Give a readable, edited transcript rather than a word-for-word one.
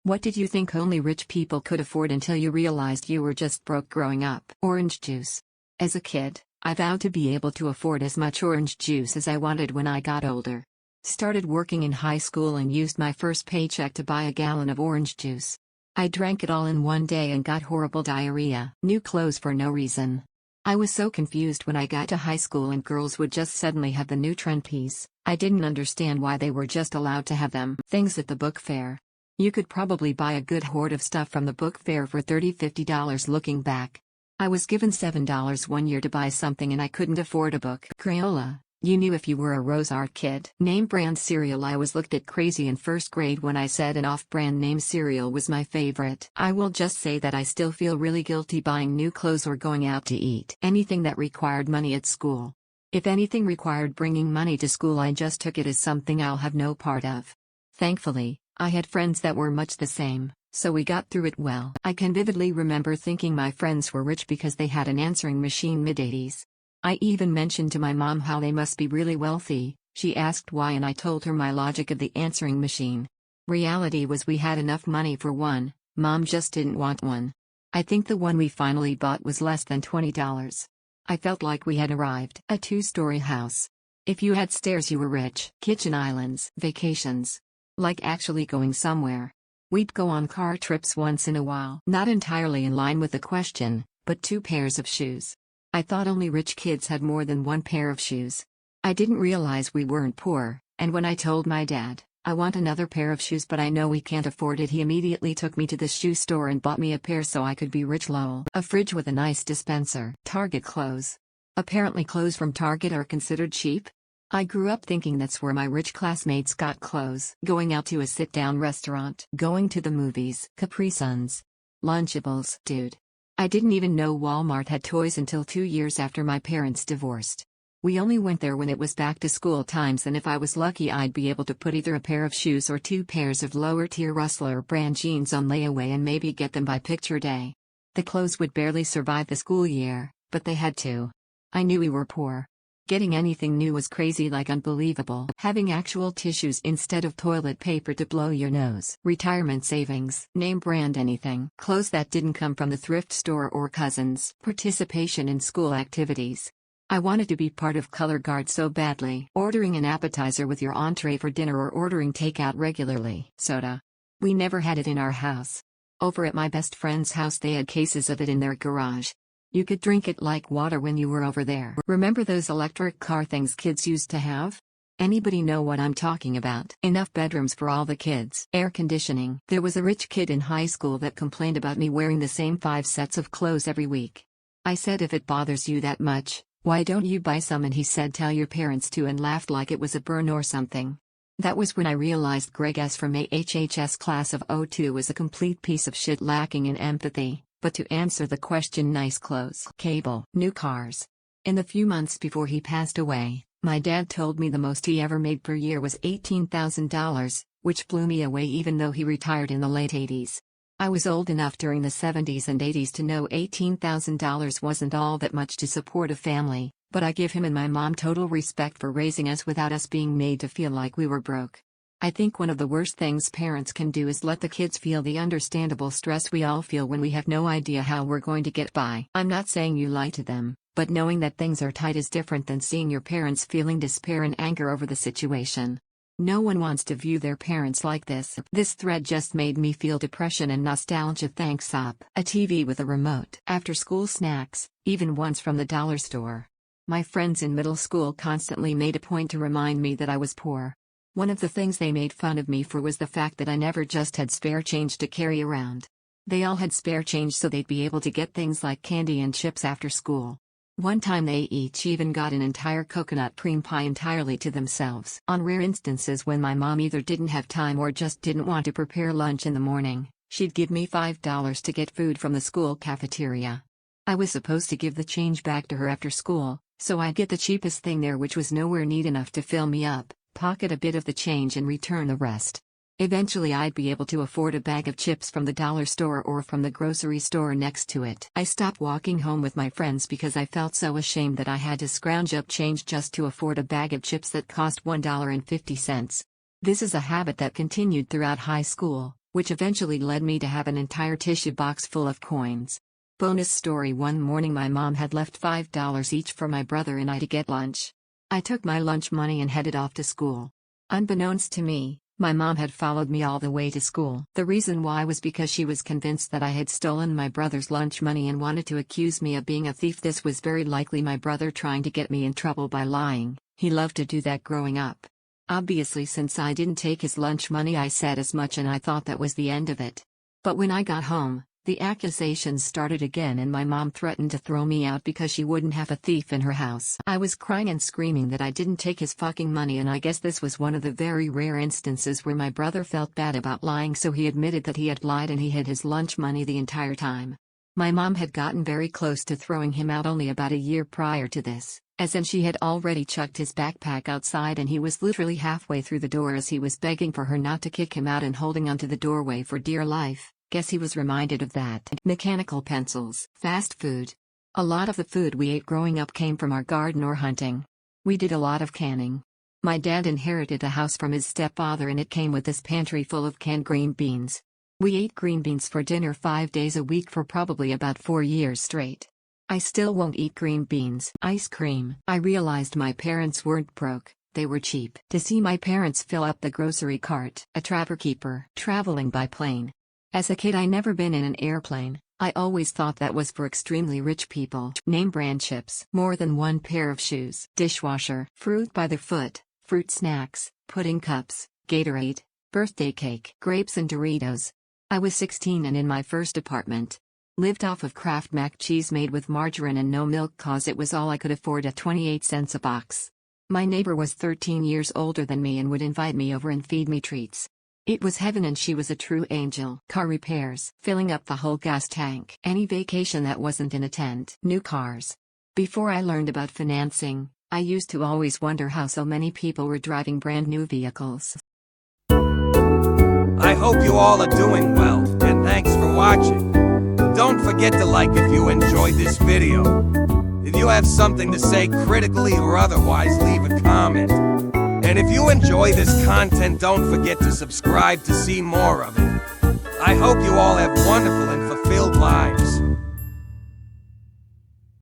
What did you think only rich people could afford until you realized you were just broke growing up? Orange juice. As a kid, I vowed to be able to afford as much orange juice as I wanted when I got older. Started working in high school and used my first paycheck to buy a gallon of orange juice. I drank it all in one day and got horrible diarrhea. New clothes for no reason. I was so confused when I got to high school and girls would just suddenly have the new trend piece. I didn't understand why they were just allowed to have them. Things at the book fair. You could probably buy a good hoard of stuff from the book fair for $30–50 looking back. I was given $7 one year to buy something and I couldn't afford a book. Crayola. You knew if you were a Rose Art kid. Name brand cereal. I was looked at crazy in first grade when I said an off-brand name cereal was my favorite. I will just say that I still feel really guilty buying new clothes or going out to eat. Anything that required money at school. If anything required bringing money to school, I just took it as something I'll have no part of. Thankfully, I had friends that were much the same, so we got through it well. I can vividly remember thinking my friends were rich because they had an answering machine mid-80s. I even mentioned to my mom how they must be really wealthy. She asked why and I told her my logic of the answering machine. Reality was we had enough money for one, Mom just didn't want one. I think the one we finally bought was less than $20. I felt like we had arrived. A 2-story house. If you had stairs you were rich. Kitchen islands. Vacations. Like actually going somewhere. We'd go on car trips once in a while. Not entirely in line with the question, but 2 pairs of shoes. I thought only rich kids had more than 1 pair of shoes. I didn't realize we weren't poor, and when I told my dad, I want another pair of shoes but I know we can't afford it, he immediately took me to the shoe store and bought me a pair so I could be rich. Lol. A fridge with a nice dispenser. Target clothes. Apparently clothes from Target are considered cheap? I grew up thinking that's where my rich classmates got clothes. Going out to a sit-down restaurant. Going to the movies. Capri Suns. Lunchables. Dude. I didn't even know Walmart had toys until 2 years after my parents divorced. We only went there when it was back to school times, and if I was lucky I'd be able to put either a pair of shoes or 2 pairs of lower-tier Rustler brand jeans on layaway and maybe get them by picture day. The clothes would barely survive the school year, but they had to. I knew we were poor. Getting anything new was crazy, like unbelievable. Having actual tissues instead of toilet paper to blow your nose. Retirement savings. Name brand anything. Clothes that didn't come from the thrift store or cousins. Participation in school activities. I wanted to be part of color guard so badly. Ordering an appetizer with your entree for dinner or ordering takeout regularly. Soda. We never had it in our house. Over at my best friend's house they had cases of it in their garage. You could drink it like water when you were over there. Remember those electric car things kids used to have? Anybody know what I'm talking about? Enough bedrooms for all the kids. Air conditioning. There was a rich kid in high school that complained about me wearing the same 5 sets of clothes every week. I said, if it bothers you that much, why don't you buy some? And he said, tell your parents to, and laughed like it was a burn or something. That was when I realized Greg S. from a HHS class of '02 was a complete piece of shit lacking in empathy. But to answer the question, nice clothes. Cable. New cars. In the few months before he passed away, my dad told me the most he ever made per year was $18,000, which blew me away even though he retired in the late 80s. I was old enough during the 70s and 80s to know $18,000 wasn't all that much to support a family, but I give him and my mom total respect for raising us without us being made to feel like we were broke. I think one of the worst things parents can do is let the kids feel the understandable stress we all feel when we have no idea how we're going to get by. I'm not saying you lie to them, but knowing that things are tight is different than seeing your parents feeling despair and anger over the situation. No one wants to view their parents like this. This thread just made me feel depression and nostalgia. Thanks up. A TV with a remote. After school snacks, even ones from the dollar store. My friends in middle school constantly made a point to remind me that I was poor. One of the things they made fun of me for was the fact that I never just had spare change to carry around. They all had spare change so they'd be able to get things like candy and chips after school. One time they each even got an entire coconut cream pie entirely to themselves. On rare instances when my mom either didn't have time or just didn't want to prepare lunch in the morning, she'd give me $5 to get food from the school cafeteria. I was supposed to give the change back to her after school, so I'd get the cheapest thing there, which was nowhere neat enough to fill me up, pocket a bit of the change and return the rest. Eventually I'd be able to afford a bag of chips from the dollar store or from the grocery store next to it. I stopped walking home with my friends because I felt so ashamed that I had to scrounge up change just to afford a bag of chips that cost $1.50. This is a habit that continued throughout high school, which eventually led me to have an entire tissue box full of coins. Bonus story: one morning my mom had left $5 each for my brother and I to get lunch. I took my lunch money and headed off to school. Unbeknownst to me, my mom had followed me all the way to school. The reason why was because she was convinced that I had stolen my brother's lunch money and wanted to accuse me of being a thief. This was very likely my brother trying to get me in trouble by lying. He loved to do that growing up. Obviously, since I didn't take his lunch money, I said as much and I thought that was the end of it. But when I got home, the accusations started again and my mom threatened to throw me out because she wouldn't have a thief in her house. I was crying and screaming that I didn't take his fucking money, and I guess this was one of the very rare instances where my brother felt bad about lying, so he admitted that he had lied and he hid his lunch money the entire time. My mom had gotten very close to throwing him out only about a year prior to this, as in she had already chucked his backpack outside and he was literally halfway through the door as he was begging for her not to kick him out and holding onto the doorway for dear life. Guess he was reminded of that. Mechanical pencils. Fast food. A lot of the food we ate growing up came from our garden or hunting. We did a lot of canning. My dad inherited a house from his stepfather and it came with this pantry full of canned green beans. We ate green beans for dinner 5 days a week for probably about 4 years straight. I still won't eat green beans. Ice cream. I realized my parents weren't broke, they were cheap. To see my parents fill up the grocery cart. A trapper keeper. Traveling by plane. As a kid, I never been in an airplane. I always thought that was for extremely rich people. Name brand chips. More than one pair of shoes. Dishwasher. Fruit by the foot. Fruit snacks. Pudding cups. Gatorade. Birthday cake. Grapes and Doritos. I was 16 and in my first apartment. Lived off of Kraft mac cheese made with margarine and no milk cause it was all I could afford at 28 cents a box. My neighbor was 13 years older than me and would invite me over and feed me treats. It was heaven and she was a true angel. Car repairs. Filling up the whole gas tank. Any vacation that wasn't in a tent. New cars. Before I learned about financing, I used to always wonder how so many people were driving brand new vehicles. I hope you all are doing well, and thanks for watching. Don't forget to like if you enjoyed this video. If you have something to say critically or otherwise, leave a comment. And if you enjoy this content, don't forget to subscribe to see more of it. I hope you all have wonderful and fulfilled lives.